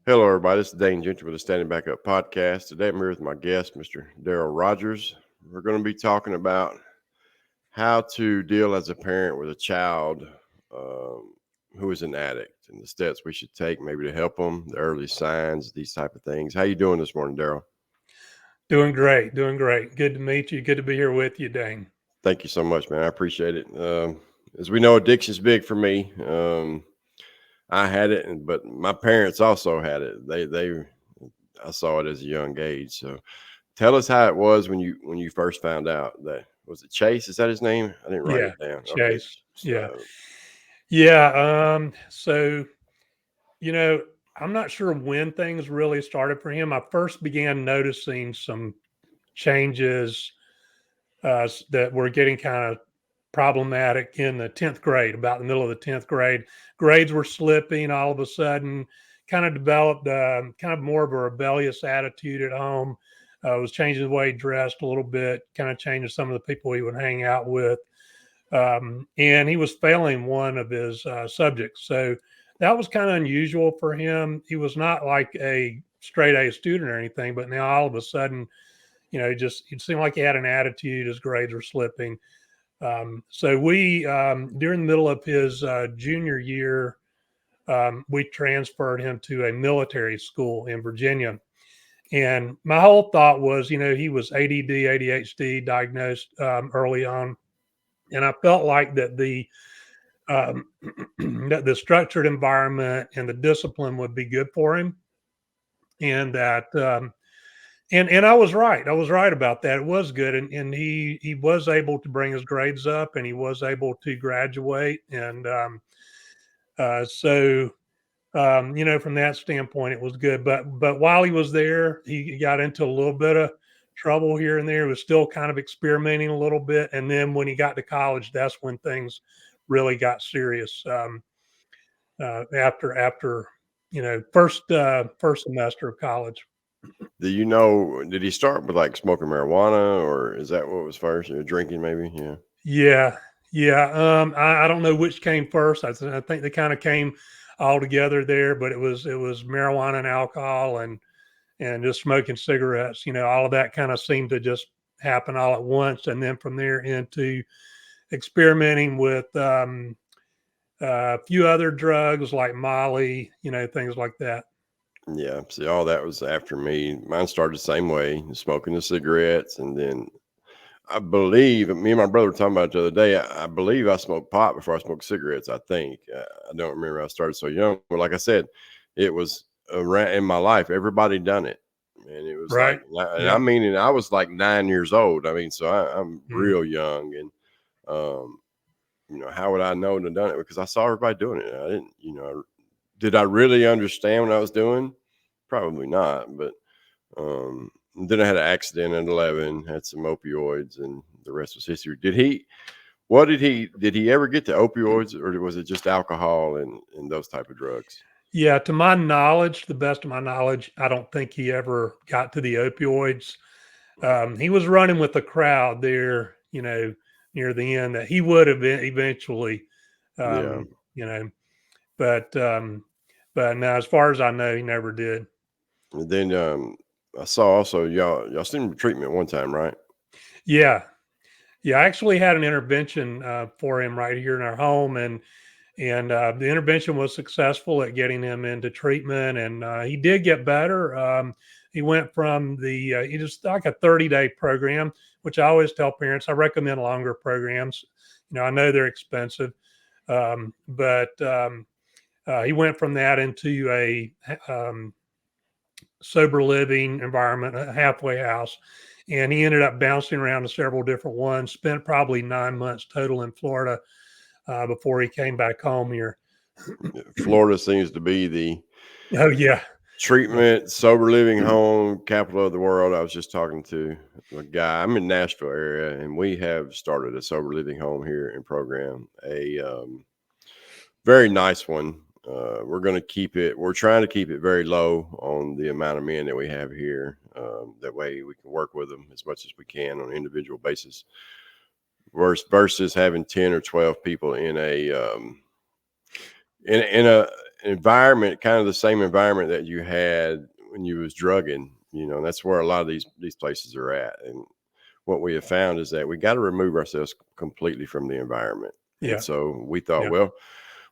Hello, everybody. This is Dane Gentry with the Standing Back Up podcast. Today, I'm here with my guest, Mr. Darryl Rogers. We're going to be talking about how to deal as a parent with a child who is an addict and the steps we should take maybe to help them, the early signs, these type of things. How you doing this morning, Darryl? Doing great. Good to meet you. Good to be here with you, Dane. Thank you so much, man. I appreciate it. As we know, addiction is big for me. I had it, but my parents also had it. I saw it as a young age. So tell us how it was when you first found out. That was it. Chase, is that his name? I didn't write Yeah, it down. Okay. Chase. Yeah. So, So, you know, I'm not sure when things really started for him. I first began noticing some changes that were getting kind of problematic in the 10th grade, about the middle of the 10th grade. Grades were slipping all of a sudden, kind of developed kind of more of a rebellious attitude at home. Was changing the way he dressed a little bit, kind of changing some of the people he would hang out with. And he was failing one of his subjects. So that was kind of unusual for him. He was not like a straight A student or anything, but now all of a sudden, it seemed like he had an attitude. His grades were slipping. So we, during the middle of his junior year, we transferred him to a military school in Virginia. And my whole thought was, he was ADD, ADHD diagnosed early on. And I felt like that um, that the structured environment and the discipline would be good for him. And that, and I was right. I was right about that. It was good, and he was able to bring his grades up, and he was able to graduate, and so from that standpoint, it was good. But while he was there, he got into a little bit of trouble here and there. He was still kind of experimenting a little bit, and then when he got to college, that's when things really got serious. After first semester of college. did he start with like smoking marijuana, or is that what was first? Or drinking, maybe? Yeah. Yeah, yeah. I don't know which came first. I think they kind of came all together there, but it was marijuana and alcohol and just smoking cigarettes. All of that kind of seemed to just happen all at once, and then from there into experimenting with a few other drugs like Molly, things like that. Yeah. See, all that was after me. Mine started the same way, smoking the cigarettes, and then I believe me and my brother were talking about it the other day. I believe I smoked pot before I smoked cigarettes. I think I don't remember. I started so young, but like I said, it was around in my life. Everybody done it, and it was like, Right. and I Yep. mean, and I was like 9 years old. I mean, so I'm Mm. real young, and um, how would I know to done it? Because I saw everybody doing it. I didn't, did I really understand what I was doing? Probably not, but then I had an accident at 11, had some opioids, and the rest was history. Did he ever get to opioids, or was it just alcohol and those type of drugs? Yeah, to my knowledge, the best of my knowledge, I don't think he ever got to the opioids. He was running with the crowd there, near the end that he would have been eventually, Yeah. um, you know, but no, as far as I know, he never did. And then I saw also y'all seen him treatment one time, right? Yeah, yeah. I actually had an intervention for him right here in our home, and the intervention was successful at getting him into treatment, and he did get better. He went from he just like a 30-day program, which I always tell parents I recommend longer programs. I know they're expensive, but he went from that into a sober living environment, a halfway house. And he ended up bouncing around to several different ones, spent probably 9 months total in Florida before he came back home here. Florida seems to be the Oh, yeah. Yeah. treatment sober living home capital of the world. I was just talking to a guy. I'm in Nashville area, and we have started a sober living home here in program. A very nice one. We're going to keep it. We're trying to keep it very low on the amount of men that we have here. That way, we can work with them as much as we can on an individual basis. Versus having 10 or 12 people in a environment, kind of the same environment that you had when you was drugging. That's where a lot of these places are at. And what we have found is that we got to remove ourselves completely from the environment. And Yeah. so we thought, Yeah. well,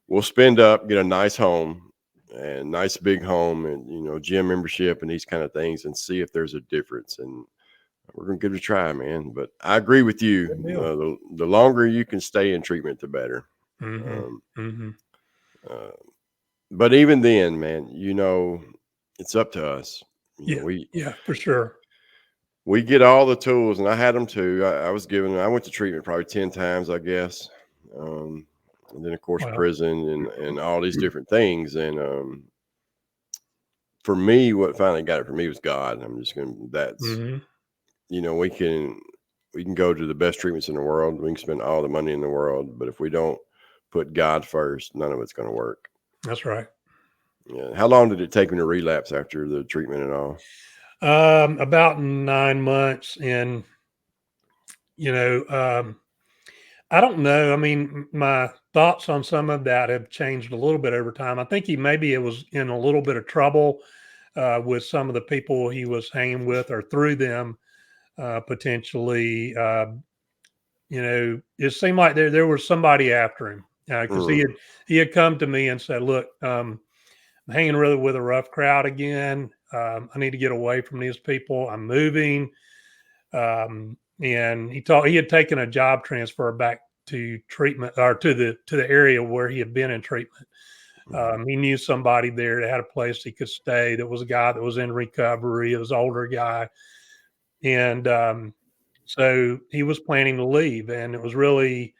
we'll spend up, get a nice home and nice big home and, gym membership and these kind of things and see if there's a difference. And we're going to give it a try, man. But I agree with you. Good deal. The longer you can stay in treatment, the better. Mm-hmm. Um, Mm-hmm. uh, but even then, man, it's up to us. Yeah. Yeah, for sure. We get all the tools, and I had them too. I went to treatment probably 10 times, I guess. Um, and then of course Wow. prison and all these different things. And for me, what finally got it for me was God. That's, Mm-hmm. we can go to the best treatments in the world. We can spend all the money in the world, but if we don't put God first, none of it's going to work. That's right. Yeah. How long did it take me to relapse after the treatment and all? About 9 months, and you know, I don't know. I mean, my thoughts on some of that have changed a little bit over time. I think maybe it was in a little bit of trouble with some of the people he was hanging with, or through them potentially. It seemed like there was somebody after him because Mm, he had come to me and said, "Look, I'm hanging really with a rough crowd again. I need to get away from these people. I'm moving." And he had taken a job transfer back to treatment, or to the area where he had been in treatment. mm. He knew somebody there that had a place he could stay. That was a guy that was in recovery. It was an older guy, and so he was planning to leave. And it was really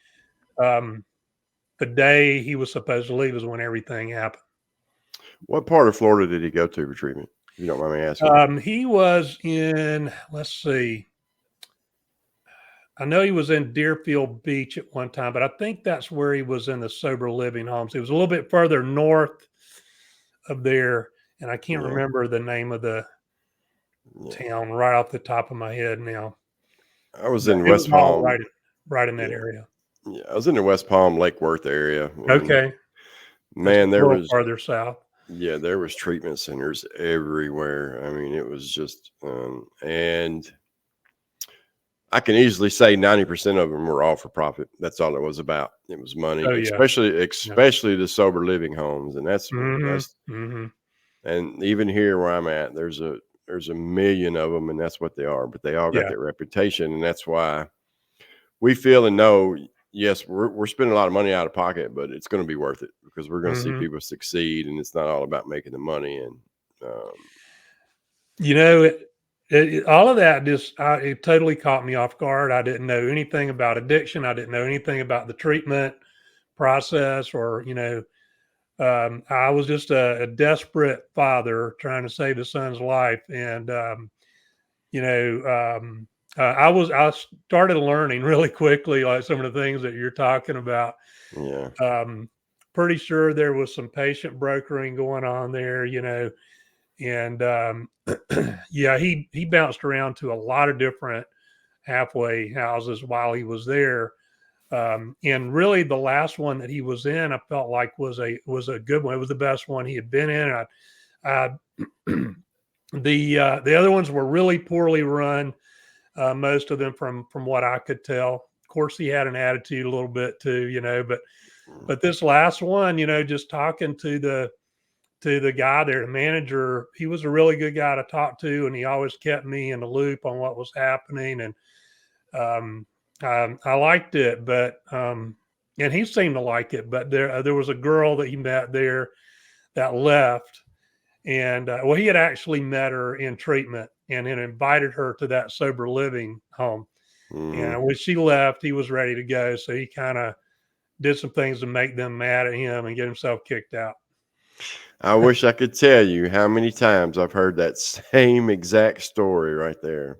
um, the day he was supposed to leave is when everything happened. What part of Florida did he go to for treatment? If you don't mind me asking. He was in, let's see, I know he was in Deerfield Beach at one time, but I think that's where he was in the sober living homes. He was a little bit further north of there, and I can't Yeah, remember the name of the yeah. town right off the top of my head now. I was But in it was West all Palm. right in that Yeah, area. yeah. I was in the West Palm Lake Worth area, and Okay, that's man, a little farther south. there was treatment centers everywhere. I mean, it was just, and I can easily say 90% of them were all for profit. That's all it was about. It was money, Oh yeah, especially yeah. especially the sober living homes, and Mm-hmm. that's Mm-hmm. and even here where I'm at, there's a million of them, and that's what they are. But they all got Yeah. that reputation, and that's why we feel and know. Yes, we're spending a lot of money out of pocket, but it's going to be worth it because we're going to see Mm-hmm. people succeed, and it's not all about making the money. And um, You know, all of that it totally caught me off guard. I didn't know anything about addiction. I didn't know anything about the treatment process, or I was just a desperate father trying to save his son's life. And you know, I started learning really quickly, like some of the things that you're talking about. yeah, Um, Pretty sure there was some patient brokering going on there, and yeah, he bounced around to a lot of different halfway houses while he was there. And really, the last one that he was in, I felt like was a good one. It was the best one he had been in. I the other ones were really poorly run, most of them from what I could tell. Of course, he had an attitude a little bit too, but this last one, just talking to the guy there, the manager, he was a really good guy to talk to, and he always kept me in the loop on what was happening. And um, I liked it, but and he seemed to like it. But there was a girl that he met there that left, and well, he had actually met her in treatment and had invited her to that sober living home. hmm And when she left, he was ready to go, so he kind of did some things to make them mad at him and get himself kicked out. I wish I could tell you how many times I've heard that same exact story right there.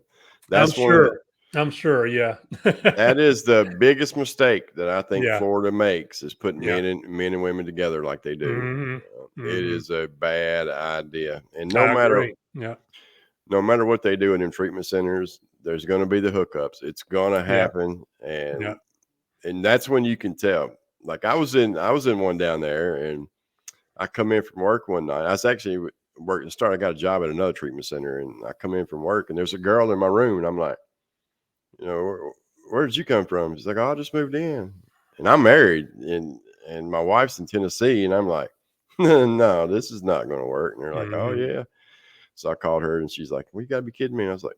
I'm That's one of the sure. I'm sure. Yeah. That is the biggest mistake that I think Yeah. Florida makes is putting Yeah. men and women together like they do. Mhm. It Mhm. is a bad idea, and I agree. Yeah. no matter what they do in them treatment centers, there's going to be the hookups. It's going to Yeah. happen, Yeah. and that's when you can tell. Like I was in one down there, and I come in from work one night. I was actually working. I got a job at another treatment center, and I come in from work, and there's a girl in my room, and I'm like, where did you come from? She's like, oh, I just moved in, and I'm married, and my wife's in Tennessee, and I'm like, no, this is not going to work. And they're like, oh Mhm. yeah. So I called her, and she's like, well, you got to be kidding me. And I was like,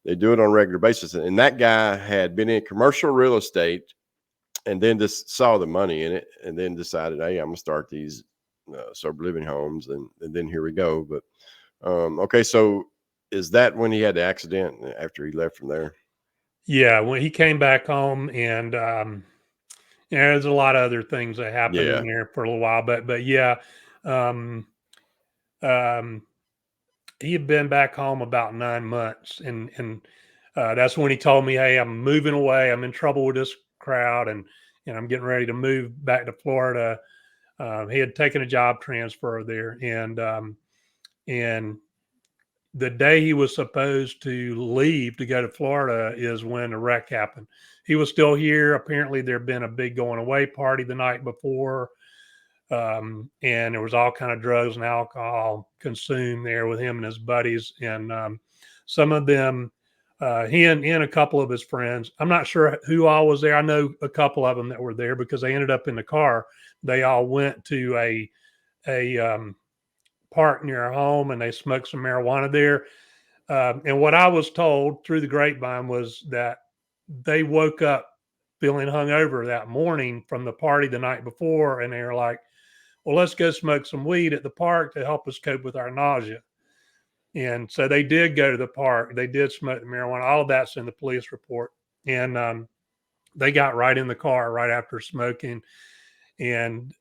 they do it on a regular basis, and that guy had been in commercial real estate, and then just saw the money in it, and then decided, hey, I'm gonna start these sober living homes, and then here we go. But okay, so is that when he had the accident after he left from there? Yeah, when he came back home, and there's a lot of other things that happened in Yeah, there for a little while, but yeah, um, um, he had been back home about 9 months, and that's when he told me, "Hey, I'm moving away. I'm in trouble with this crowd, and I'm getting ready to move back to Florida." He had taken a job transfer there, and the day he was supposed to leave to go to Florida is when the wreck happened. He was still here. Apparently, there'd been a big going away party the night before, and there was all kind of drugs and alcohol consumed there with him and his buddies, and some of them, he and a couple of his friends. I'm not sure who all was there. I know a couple of them that were there because they ended up in the car. They all went to a park near our home, and they smoked some marijuana there. And what I was told through the grapevine was that they woke up feeling hungover that morning from the party the night before, and they were like, well, let's go smoke some weed at the park to help us cope with our nausea. And so they did go to the park. They did smoke the marijuana. All of that's in the police report. And they got right in the car right after smoking. And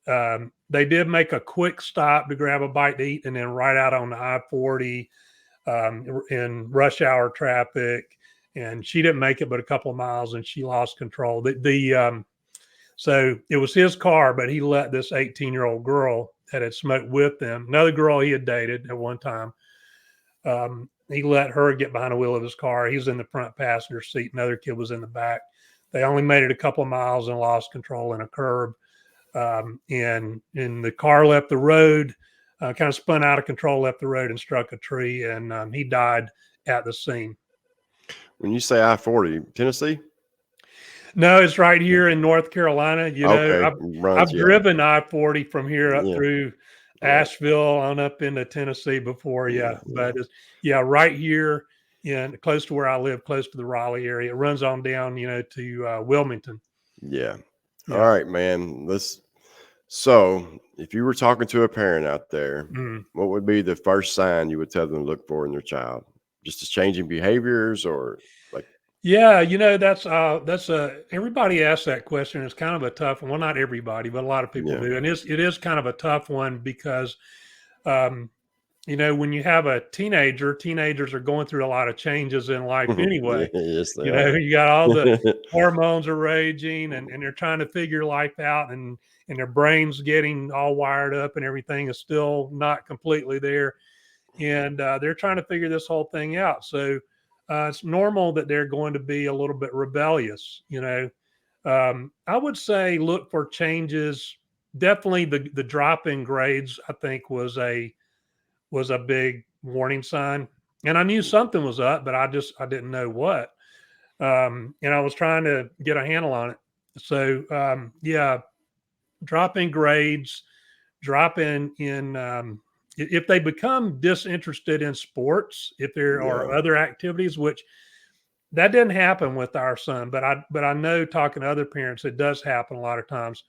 they did make a quick stop to grab a bite to eat, and then right out on the I-40 in rush hour traffic. And she didn't make it but a couple of miles, and she lost control. So it was his car, but he let this 18-year-old girl that had smoked with them, another girl he had dated at one time, he let her get behind the wheel of his car. He was in the front passenger seat. Another kid was in the back. They only made it a couple of miles and lost control in a curb. And the car left the road, kind of spun out of control, left the road and struck a tree. And he died at the scene. when you say I-40, Tennessee, No, it's right here in North Carolina. okay, runs, I've yeah, driven I-40 from here up yeah, through yeah, Asheville on up into Tennessee before. yeah, Yeah, yeah, but it's, yeah, right here in close to where I live, close to the Raleigh area. It runs on down, to Wilmington. yeah. All Yeah. right, man. So, if you were talking to a parent out there, Mm. what would be the first sign you would tell them to look for in their child? Just as changing behaviors, or like, Yeah, that's everybody asks that question. It's kind of a tough one. Well, not everybody, but a lot of people yeah, do, and it is kind of a tough one because um, when you have a teenager, teenagers are going through a lot of changes in life yeah, anyway. yes, they are. You got all the hormones are raging, and they're trying to figure life out, and their brains getting all wired up, and everything is still not completely there. And they're trying to figure this whole thing out. So it's normal that they're going to be a little bit rebellious. I would say look for changes. Definitely the drop in grades, I think, was a big warning sign. And I knew something was up, but I didn't know what. And I was trying to get a handle on it. So yeah, drop in grades, drop in if they become disinterested in sports, if there Yeah, are other activities, which that didn't happen with our son, but I know talking to other parents, it does happen a lot of times.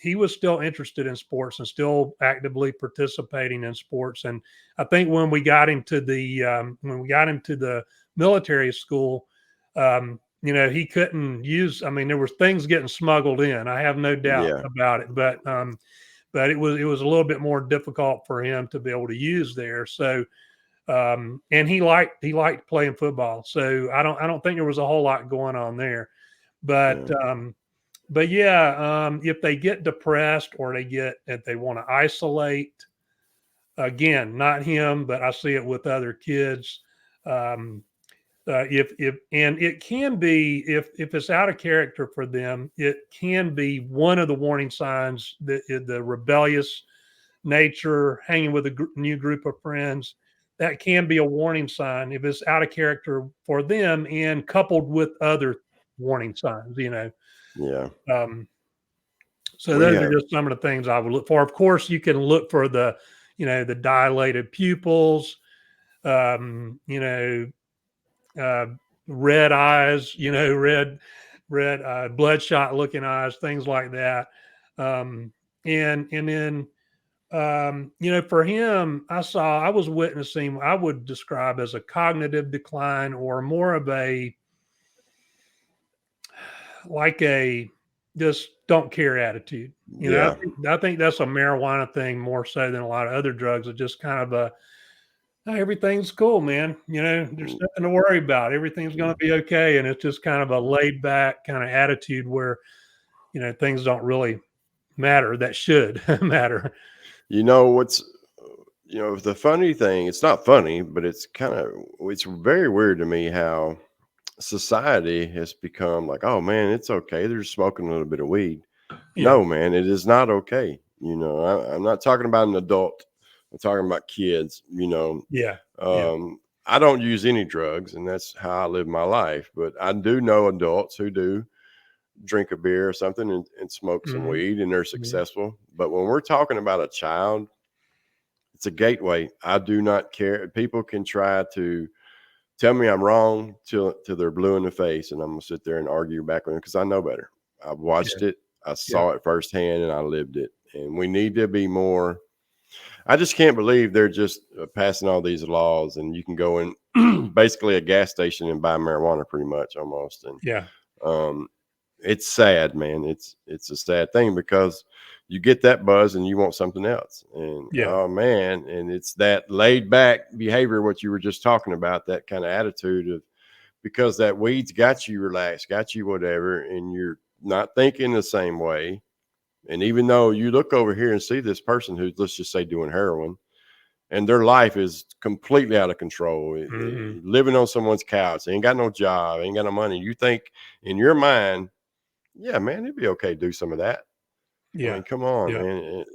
He was still interested in sports and still actively participating in sports. And I think when we got him to the military school, he couldn't use. I mean, there was things getting smuggled in. I have no doubt yeah, about it, but it was a little bit more difficult for him to be able to use there. So and he liked playing football. So I don't think there was a whole lot going on there. But yeah, but yeah, if they get depressed or if they want to isolate, again, not him, but I see it with other kids. Um, if and it can be if it's out of character for them, it can be one of the warning signs that the rebellious nature, hanging with a new group of friends, that can be a warning sign if it's out of character for them and coupled with other warning signs, Yeah. Um, so We those are have. just some of the things I would look for. Of course, you can look for the dilated pupils, um, you know, uh, red eyes, red, bloodshot looking eyes, things like that. Um, and then, for him, I was witnessing, I would describe as a cognitive decline or more of a just don't care attitude. Yeah. I think that's a marijuana thing more so than a lot of other drugs. It's just kind of a, "Oh, everything's cool, man. There's Mm, nothing to worry about. Everything's going to mm. be okay." And it's just kind of a laid back kind of attitude where, things don't really matter that should matter. You know what's the funny thing, it's not funny, but it's very weird to me how society has become like, oh man, it's okay. They're just smoking a little bit of weed. Yeah. No, man, it is not okay. I'm not talking about an adult. I'm talking about kids. Yeah. Yeah. I don't use any drugs, and that's how I live my life. But I do know adults who do drink a beer or something and smoke some Hmm. weed, and they're Hmm. successful. But when we're talking about a child, it's a gateway. I do not care. People can try to tell me I'm wrong till they're blue in the face, and I'm gonna sit there and argue back with them because I know better. I've Yeah. watched it, I Yeah. saw it firsthand, and I lived it. And we need to be more. I just can't believe they're just passing all these laws, and you can go in basically a gas station and buy marijuana, pretty much almost. And Yeah. um, it's sad, man. It's a sad thing because you get that buzz and you want something else. And Yeah. oh man, and it's that laid back behavior, what you were just talking about, that kind of attitude of because that weed's got you relaxed, got you whatever, and you're not thinking the same way. And even though you look over here and see this person who's, let's just say, doing heroin, and their life is completely out of control, Hmm. living on someone's couch, they ain't got no job, ain't got no money. You think in your mind, yeah, man, it'd be okay to do some of that. I Yeah. mean, come on, Yeah. man.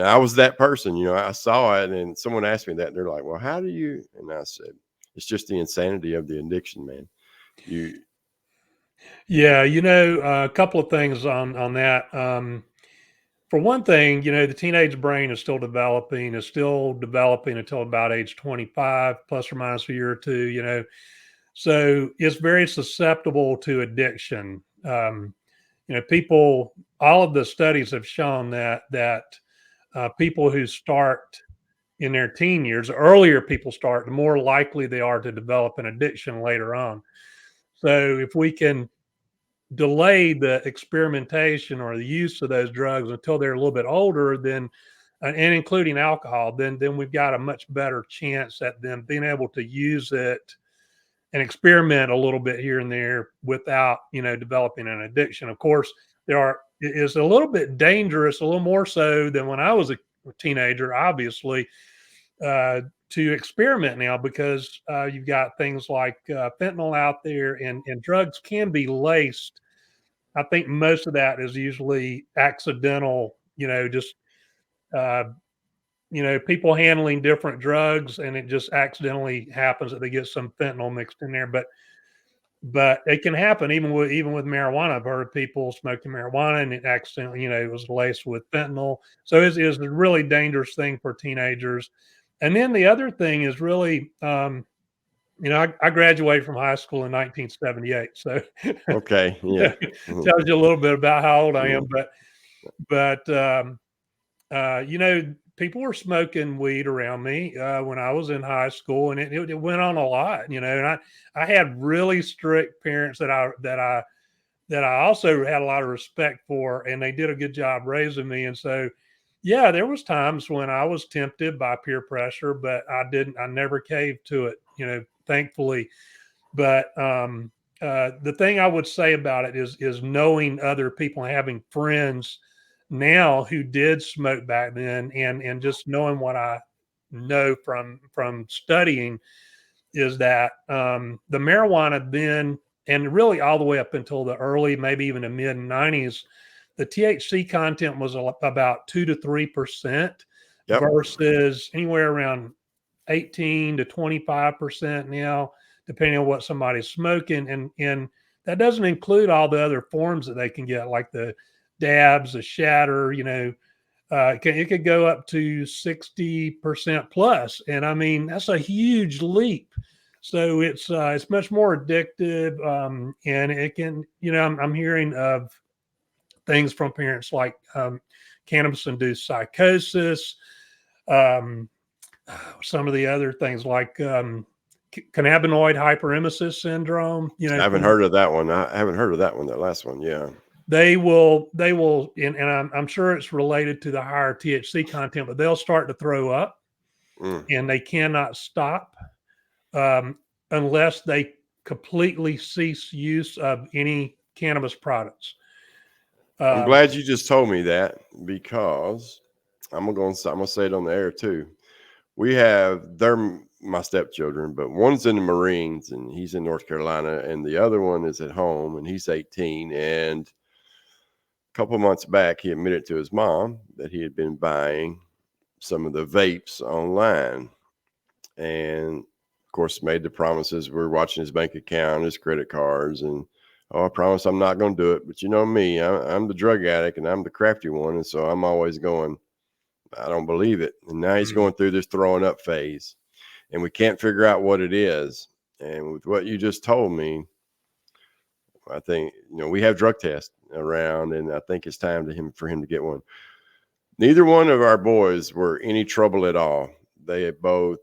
I was that person. I saw it, and someone asked me that, and they're like, "Well, how do you?" And I said, "It's just the insanity of the addiction, man." You, Yeah. A couple of things on that. For one thing, the teenage brain is still developing until about age 25, plus or minus a year or two, So it's very susceptible to addiction. All of the studies have shown that people who start in their teen years, the earlier people start, the more likely they are to develop an addiction later on. So if we can delay the experimentation or the use of those drugs until they're a little bit older, then and including alcohol, then we've got a much better chance at them being able to use it and experiment a little bit here and there without developing an addiction. Of course, it is a little bit dangerous, a little more so than when I was a teenager, obviously, to experiment now because you've got things like fentanyl out there, and drugs can be laced. I think most of that is usually accidental, just uh, people handling different drugs, and it just accidentally happens that they get some fentanyl mixed in there. But it can happen even with marijuana. I've heard of people smoking marijuana and it accidentally, it was laced with fentanyl. So it's a really dangerous thing for teenagers. And then the other thing is really, I graduated from high school in 1978, so okay, yeah, mhm, tells you a little bit about how old I yeah, am. But people were smoking weed around me when I was in high school, and it went on a lot. And I had really strict parents that I also had a lot of respect for, and they did a good job raising me. And so, yeah, there was times when I was tempted by peer pressure, but I never caved to it. Thankfully. But the thing I would say about it is knowing other people, and having friends now who did smoke back then, and just knowing what I know from studying is that the marijuana then, and really all the way up until the early, maybe even the mid 90s, the THC content was about 2 to 3% Yep. versus anywhere around 18 to 25% now, depending on what somebody's smoking. And that doesn't include all the other forms that they can get, like the dabs, the shatter, it could go up to 60% plus. And I mean, that's a huge leap. So it's much more addictive. And it can, I'm hearing of things from parents like cannabis induced psychosis, um, some of the other things like cannabinoid hyperemesis syndrome. I haven't heard of that one. I haven't heard of that one. That last one. Yeah. They will, and I'm sure it's related to the higher THC content, but they'll start to throw up, and they cannot stop unless they completely cease use of any cannabis products. I'm glad you just told me that, because I'm gonna say it on the air too. They're my stepchildren, but one's in the Marines and he's in North Carolina, and the other one is at home and he's 18. And a couple of months back, he admitted to his mom that he had been buying some of the vapes online, and of course made the promises. We're watching his bank account, his credit cards, and I promise I'm not going to do it. But you know me, I'm the drug addict and I'm the crafty one, and so I'm always going, I don't believe it. And now he's going through this throwing up phase, and we can't figure out what it is. And with what you just told me, I think, we have drug tests around, and I think it's time for him to get one. Neither one of our boys were any trouble at all. They had both,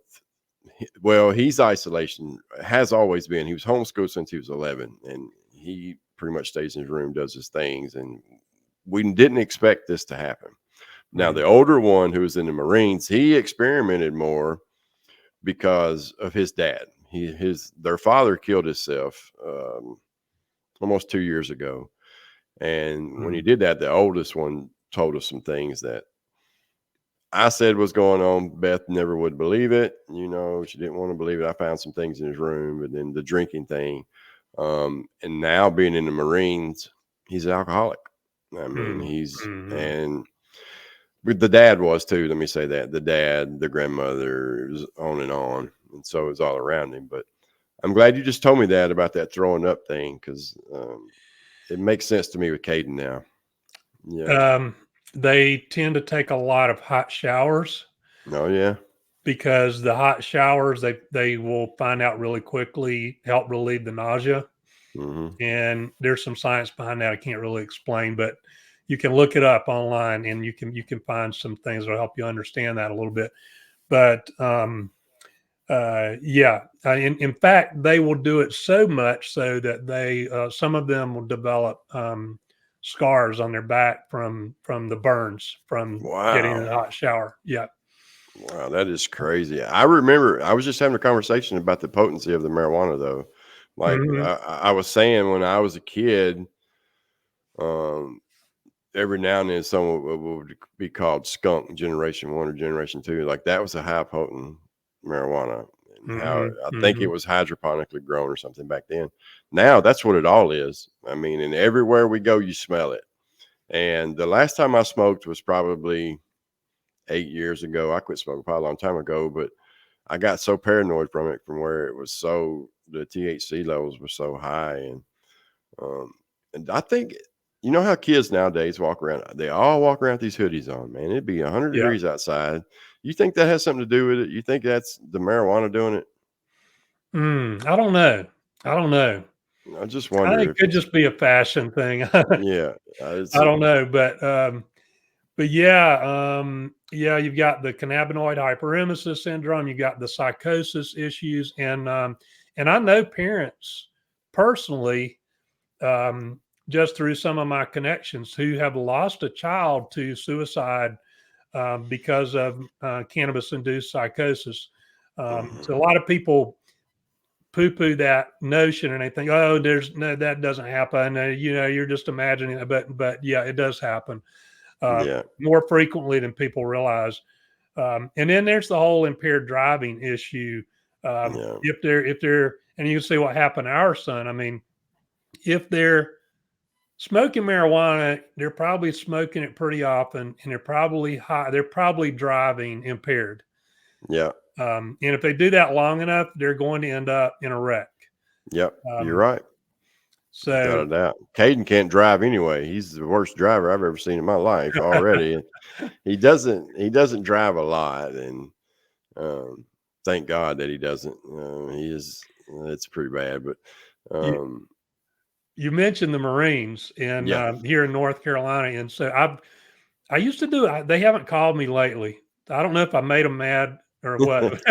well, he's isolation, has always been. He was homeschooled since he was 11, and he pretty much stays in his room, does his things, and we didn't expect this to happen. Now, the older one, who was in the Marines, he experimented more because of his dad. Their father killed himself almost 2 years ago. And when he did that, the oldest one told us some things that I said was going on. Beth never would believe it. She didn't want to believe it. I found some things in his room, but then the drinking thing. And now being in the Marines, he's an alcoholic. I mean, and the dad was too. Let me say that. The dad, the grandmother, was on. And so it was all around him. But I'm glad you just told me that about that throwing up thing, because it makes sense to me with Caden now. Yeah. They tend to take a lot of hot showers. Oh, yeah. Because the hot showers, they will find out really quickly help relieve the nausea. And there's some science behind that I can't really explain, but you can look it up online, and you can find some things that'll help you understand that a little bit. But in fact, they will do it so much so that some of them will develop scars on their back from the burns from getting in a hot shower. Yeah. Wow, that is crazy. I remember I was just having a conversation about the potency of the marijuana, though. Like I was saying, when I was a kid, every now and then someone would be called skunk generation 1 or generation 2. Like, that was a high potent marijuana. And how I think it was hydroponically grown or something back then. Now that's what it all is. I mean, and everywhere we go, you smell it. And the last time I smoked was probably 8 years ago. I quit smoking probably a long time ago, but I got so paranoid from it, from where the THC levels were so high. And I think, how kids nowadays walk around, they all walk around with these hoodies on, man. It'd be 100 degrees outside. You think that has something to do with it? You think that's the marijuana doing it? I don't know. I just I wonder think if it could just be a fashion thing. yeah. I don't know, but yeah, you've got the cannabinoid hyperemesis syndrome, you got the psychosis issues, and I know parents personally, just through some of my connections, who have lost a child to suicide because of cannabis-induced psychosis. So a lot of people poo-poo that notion, and they think, oh, that doesn't happen. You're just imagining it, but yeah, it does happen. More frequently than people realize. And then there's the whole impaired driving issue. If they're, and you can see what happened to our son. I mean, if they're smoking marijuana, they're probably smoking it pretty often, and they're probably high. They're probably driving impaired. Yeah. And if they do that long enough, they're going to end up in a wreck. Yep. You're Um, right. Without so a doubt. Caden can't drive anyway. He's the worst driver I've ever seen in my life already. He doesn't drive a lot, and um, thank God that he doesn't. He is. It's pretty bad, but you, um, you mentioned the Marines in yeah. here in North Carolina, and so I used to do it. They haven't called me lately. I don't know if I made them mad or what,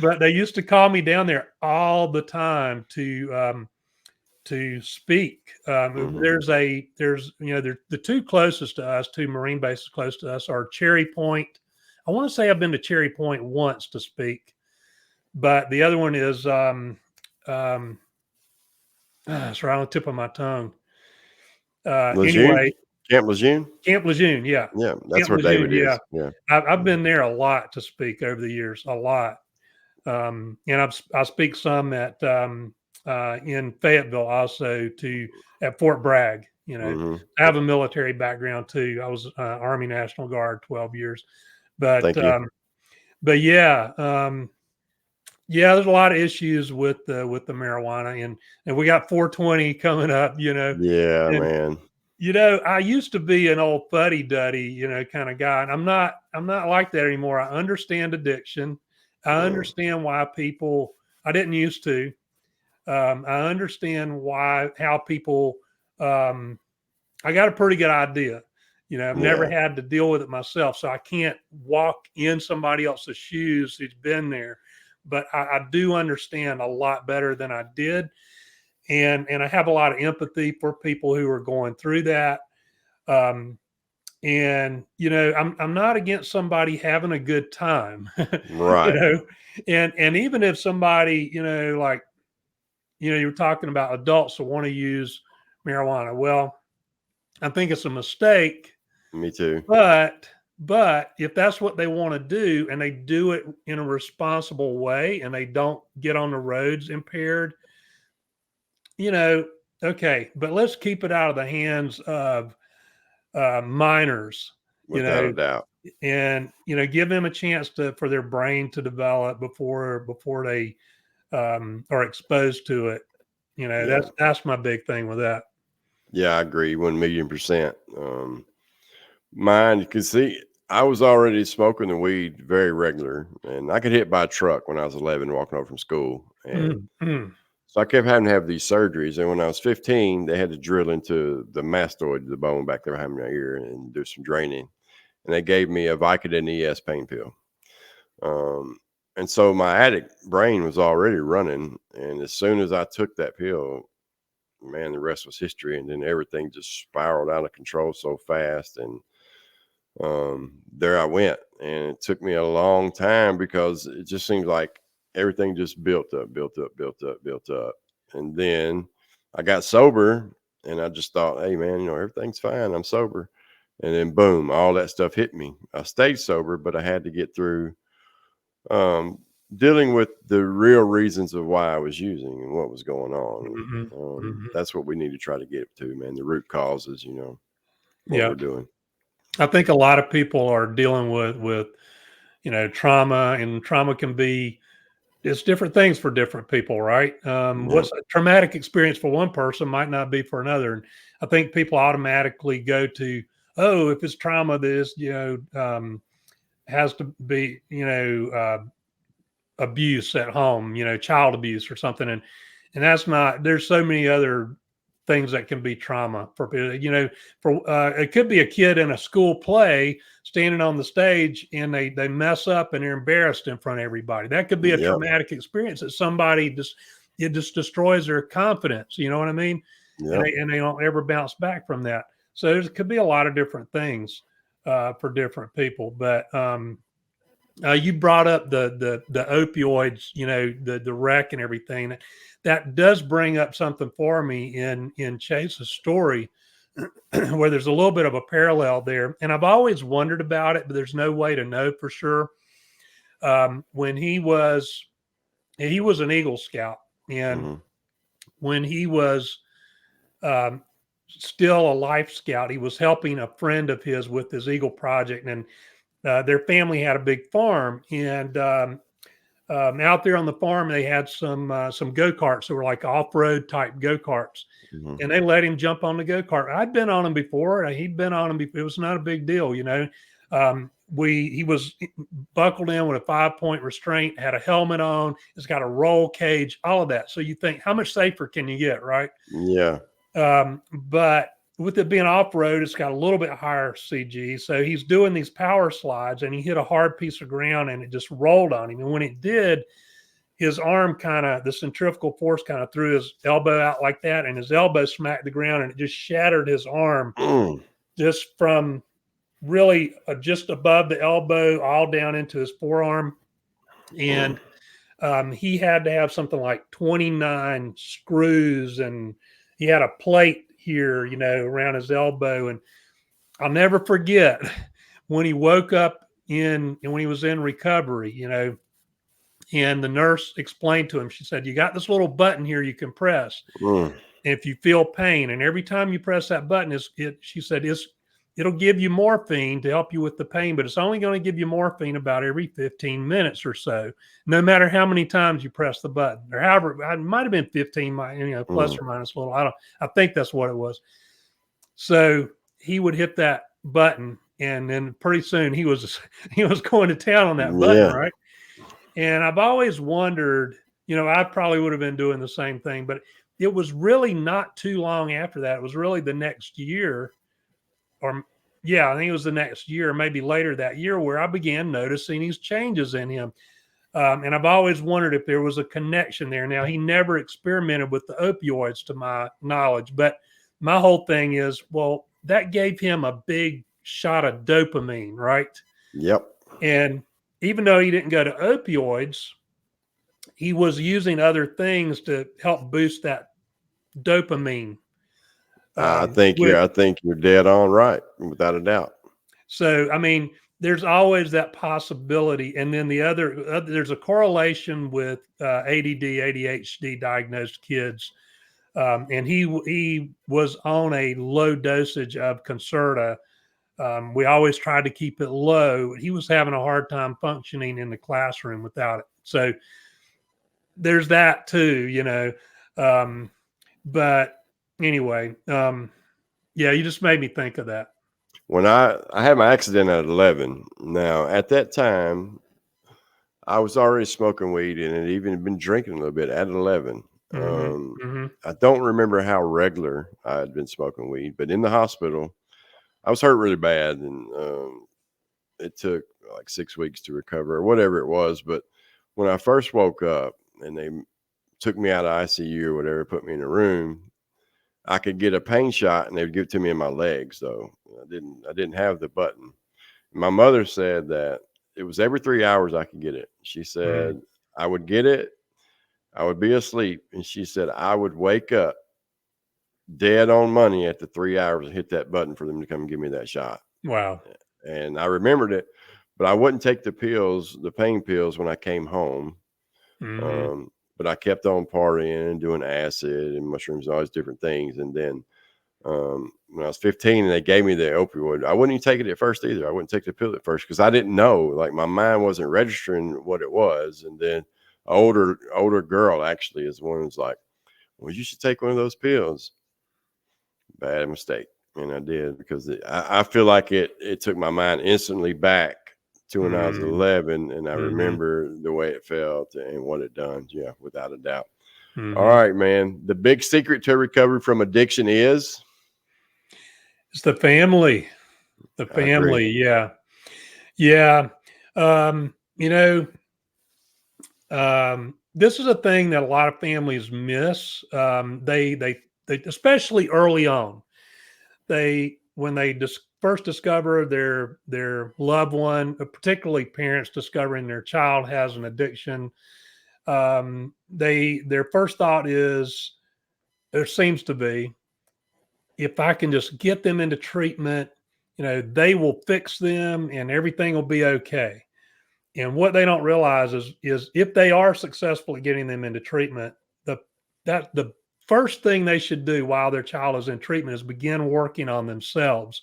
but they used to call me down there all the time to speak. Hmm. There's the two closest to us, two Marine bases close to us are Cherry Point. I want to say I've been to Cherry Point once to speak, but the other one is um, it's right on the tip of my tongue. Lejeune, Anyway, Camp Lejeune. Camp Lejeune, yeah, Yeah, that's Camp where Lejeune, David yeah. is. Yeah. I've Mhm. been there a lot to speak over the years, a lot. And I speak some at in Fayetteville also to at Fort Bragg. Mhm. I have a military background too. I was Army National Guard 12 years, but Thank you. yeah, yeah. There's a lot of issues with the marijuana, and we got 420 coming up. Yeah, And man. I used to be an old fuddy duddy, kind of guy, and I'm not like that anymore. I understand addiction. I Yeah. understand why people. I didn't used to. I understand how people. Um, I got a pretty good idea. I've never Yeah. had to deal with it myself, so I can't walk in somebody else's shoes who's been there. But I do understand a lot better than I did, and I have a lot of empathy for people who are going through that. Um, and I'm not against somebody having a good time, you Right. know, and even if somebody, like you're talking about adults that want to use marijuana. Well, I think it's a mistake, Me too. but if that's what they want to do and they do it in a responsible way and they don't get on the roads impaired, you know, okay, but let's keep it out of the hands of minors, you Without a know, doubt. and give them a chance for their brain to develop before they are exposed to it. Yeah. That's my big thing with that. Yeah, I agree 1,000,000%. Mine, you can see, I was already smoking the weed very regular, and I got hit by a truck when I was 11 walking home from school. And Mm, mm, so I kept having to have these surgeries. And when I was 15, they had to drill into the mastoid, the bone back there behind my ear, and do some draining. And they gave me a Vicodin ES pain pill. Um, and so my addict brain was already running. And as soon as I took that pill, man, the rest was history. And then everything just spiraled out of control so fast. And there I went. And it took me a long time because it just seems like everything just built up, built up, built up, built up. And then I got sober and I just thought, hey, man, everything's fine. I'm sober. And then boom, all that stuff hit me. I stayed sober, but I had to get through um, dealing with the real reasons of why I was using and what was going on. mhm, mhm. That's what we need to try to get to, man. The root causes, what Yeah, we're doing. I think a lot of people are dealing with trauma, and trauma can be it's different things for different people, right? Yeah. What's a traumatic experience for one person might not be for another. And I think people automatically go to, oh, if it's trauma, this has to be abuse at home, child abuse or something, and that's not. There's so many other things that can be trauma for for it could be a kid in a school play standing on the stage and they mess up and they're embarrassed in front of everybody. That could be a Yep. traumatic experience that somebody just it just destroys their confidence. You know what I mean? And Yep. they don't ever bounce back from that. So there could be a lot of different things for different people, but you brought up the opioids, the wreck and everything. That does bring up something for me in Chase's story, where there's a little bit of a parallel there. And I've always wondered about it, but there's no way to know for sure. When he was an Eagle Scout, and Hmm. when he was still a Life Scout. He was helping a friend of his with his Eagle project, and their family had a big farm, and out there on the farm they had some go-karts that were like off-road type go-karts, Mhm. and they let him jump on the go-kart. I'd been on them before. He'd been on them before. It was not a big deal, you know. He was buckled in with a 5-point restraint, had a helmet on, it's got a roll cage, all of that. So you think, how much safer can you get, right? Yeah. But with it being off road, it's got a little bit higher CG. So he's doing these power slides, and he hit a hard piece of ground, and it just rolled on him. And when it did, his arm the centrifugal force kind of threw his elbow out like that, and his elbow smacked the ground, and it just shattered his arm Mm. just from really just above the elbow all down into his forearm. Mm. And he had to have something like 29 screws, and he had a plate here, you know, around his elbow. And I'll never forget when he woke up and when he was in recovery, you know, and the nurse explained to him, she said, you got this little button here you can press. Mm. And if you feel pain, and every time you press that button, she said, it'll give you morphine to help you with the pain, but it's only going to give you morphine about every 15 minutes or so, no matter how many times you press the button, or however, it might have been 15, you know, plus Mm. or minus a little. I think that's what it was. So he would hit that button, and then pretty soon he was going to town on that button, Yeah. right? And I've always wondered, you know, I probably would have been doing the same thing, but it was really not too long after that. It was really the next year, or yeah, I think it was the next year, maybe later that year, where I began noticing these changes in him. And I've always wondered if there was a connection there. Now, he never experimented with the opioids to my knowledge, but my whole thing is, well, that gave him a big shot of dopamine, right? Yep. And even though he didn't go to opioids, he was using other things to help boost that dopamine. I think Which, you're dead on right, without a doubt. so, I mean, there's always that possibility. And then there's a correlation with ADD, ADHD diagnosed kids. And he was on a low dosage of Concerta. We always tried to keep it low. He was having a hard time functioning in the classroom without it. So there's that too, you know. Um, but anyway, yeah, you just made me think of that. When I had my accident at 11. Now, at that time, I was already smoking weed and had even been drinking a little bit at 11. Hmm. Hmm. I don't remember how regular I had been smoking weed, but in the hospital, I was hurt really bad, and it took like 6 weeks to recover or whatever it was. But when I first woke up and they took me out of ICU or whatever, put me in a room, I could get a pain shot and they would give it to me in my legs. Though I didn't have the button. My mother said that it was every 3 hours I could get it. She Mm. said I would get it, I would be asleep, and she said I would wake up dead on money at the 3 hours and hit that button for them to come and give me that shot. Wow. And I remembered it, but I wouldn't take the pills, the pain pills, when I came home. Hmm. But I kept on partying and doing acid and mushrooms and all these different things. And then when I was 15 and they gave me the opioid, I wouldn't even take it at first either. I wouldn't take the pill at first because I didn't know. Like my mind wasn't registering what it was. And then an older girl actually is the one who's like, well, you should take one of those pills. Bad mistake. And I did because I feel like it took my mind instantly back to when I was Hmm. 11, and I Hmm. remember the way it felt and what it done. Yeah, without a doubt. All Hmm. right, man. The big secret to recovery from addiction is, It's the family. The I agree. family. Yeah. Yeah. You know, this is a thing that a lot of families miss. They, especially early on, when they first discover their loved one, particularly parents discovering their child has an addiction, their first thought is, there seems to be, if I can just get them into treatment, you know, they will fix them and everything will be okay. And what they don't realize is if they are successful at getting them into treatment, the first thing they should do while their child is in treatment is begin working on themselves,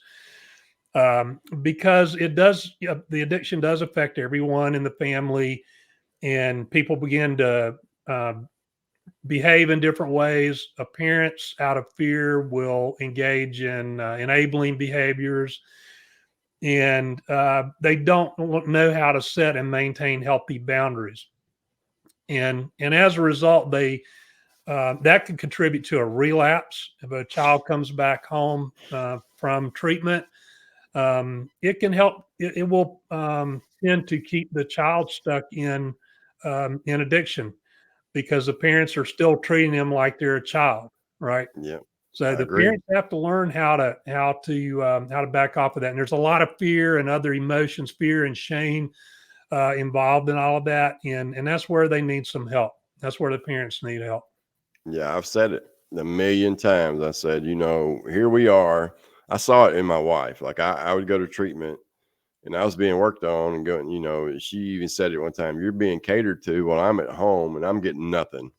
because it does, the addiction does affect everyone in the family, and people begin to uh, behave in different ways. Parents, out of fear, will engage in enabling behaviors, and they don't know how to set and maintain healthy boundaries. And as a result, they that can contribute to a relapse. If a child comes back home from treatment, it can help. It will tend to keep the child stuck in addiction, because the parents are still treating them like they're a child, right? Yeah, So I the agree. parents have to learn how to back off of that. And there's a lot of fear and other emotions, fear and shame involved in all of that, and that's where they need some help. That's where the parents need help. Yeah, I've said it a million times. I said, here we are. I saw it in my wife. Like I would go to treatment and I was being worked on and going, she even said it one time, you're being catered to while I'm at home and I'm getting nothing.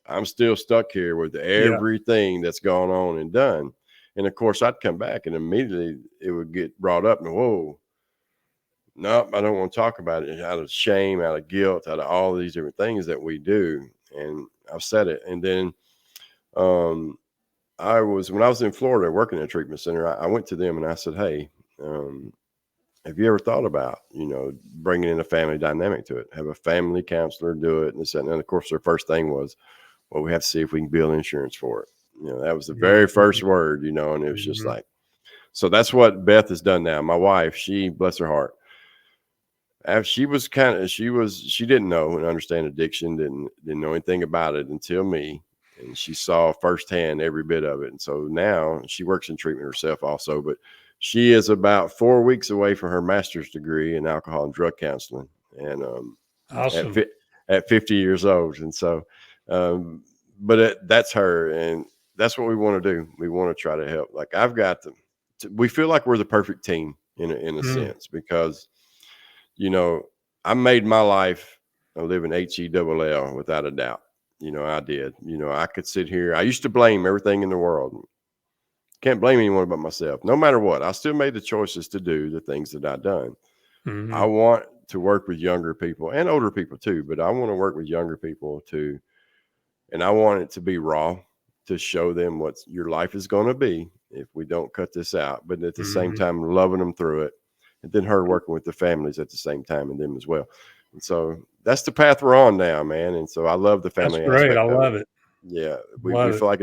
I'm still stuck here with Yeah. everything that's gone on and done. And of course, I'd come back and immediately it would get brought up and whoa, nope, I don't want to talk about it out of shame, out of guilt, out of all these different things that we do. And I've said it. And then um, when I was in Florida working at a treatment center, I went to them and I said, hey, um, have you ever thought about, bringing in a family dynamic to it? Have a family counselor do it. And of course, their first thing was, well, we have to see if we can bill insurance for it. That was the very Mhm. first word, and it was just Mhm. like, so that's what Beth has done now. My wife, she, bless her heart, she didn't know and understand addiction, didn't know anything about it until me. And she saw firsthand every bit of it. And so now she works in treatment herself also, but she is about 4 weeks away from her master's degree in alcohol and drug counseling. And at Awesome. fi- at 50 years old. And so, um, but that's her, and that's what we want to do. We want to try to help. Like I've got we feel like we're the perfect team in a Mm. sense because you know, I made my life a living HELL without a doubt. I did. I could sit here. I used to blame everything in the world. Can't blame anyone but myself. No matter what, I still made the choices to do the things that I done. I Mhm. want to work with younger people and older people too, but I want to work with younger people too. And I want it to be raw to show them what your life is going to be if we don't cut this out, but at the same Mhm. time, loving them through it. And then her working with the families at the same time and them as well. And so that's the path we're on now, man. And so I love the That's family great. I aspect of it. love it. Yeah, we Love it. feel like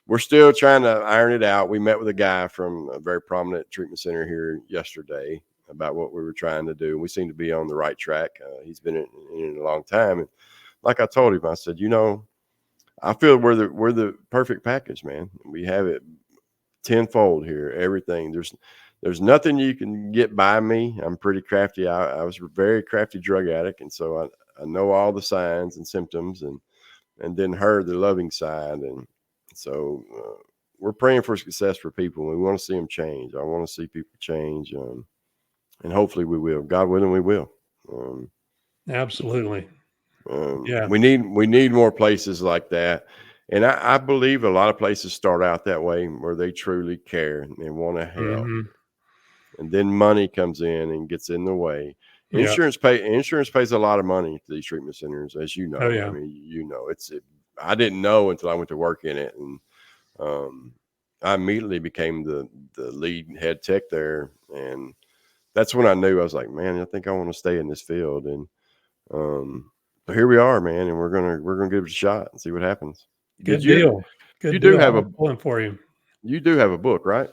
we're still trying to iron it out. We met with a guy from a very prominent treatment center here yesterday about what we were trying to do. We seem to be on the right track. He's been in it a long time. And like I told him, I said, I feel we're the perfect package, man. We have it tenfold here. Everything there's nothing you can get by me. I'm pretty crafty. I was a very crafty drug addict, and so I know all the signs and symptoms, and then her the loving side, and so we're praying for success for people. We want to see them change. I want to see people change, and hopefully we will. God willing, we will. Um, Absolutely. Yeah. we need more places like that, and I believe a lot of places start out that way where they truly care and they want to help, Mhm. and then money comes in and gets in the way. Yeah. Insurance pays a lot of money to these treatment centers, as you Oh, know. I yeah. mean, I didn't know until I went to work in it, and um, I immediately became the lead head tech there, and that's when I knew I was like, man, I think I want to stay in this field, and um, but here we are, man, and we're gonna give it a shot and see what happens. Did Good you deal. you Good do deal. have I'm a pulling for you. you do have a book, right?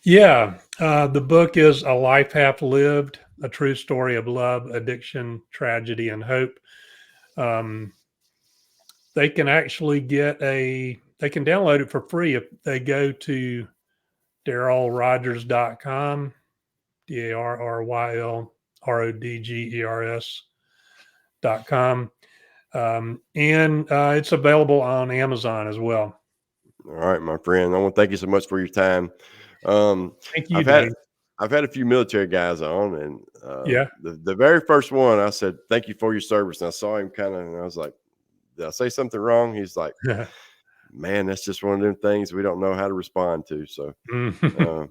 Yeah. The book is A Life Half Lived, a true story of love, addiction, tragedy, and hope. Um, they can actually they can download it for free if they go to darrylrodgers.com, DARRYLRODGERS.com. And it's available on Amazon as well. All right, my friend. I want to thank you so much for your time. Um, Thank you, I've had Dave. I've had a few military guys on, and Yeah. the very first one, I said, "Thank you for your service." And I saw him kind of, and I was like, "Did I say something wrong?" He's like, man, that's just one of them things we don't know how to respond to. So, Mhm. uh,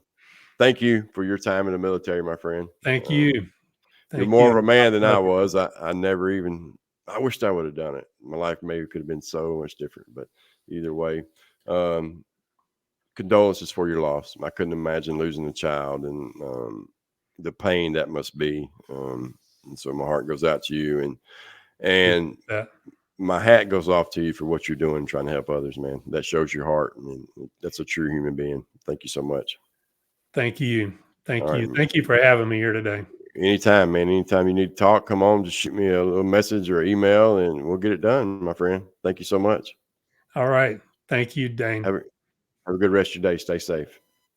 thank you for your time in the military, my friend. Thank Um, you. you're Thank more you. of It a was my man than I pleasure. was. I never even, I wished I would have done it. My life maybe could have been so much different, but either way, um, condolences for your loss. I couldn't imagine losing a child and the pain that must be. And so my heart goes out to you, Appreciate and that. my hat goes off to you for what you're doing, trying to help others, man. That shows your heart. I mean, that's a true human being. Thank you so much. Thank you. All Thank right. you. Thank you for having me here today. Anytime, man. Anytime you need to talk, come on, just shoot me a little message or email and we'll get it done, my friend. Thank you so much. All right. Thank you, Dane. Have a, have a good rest of your day. Stay safe.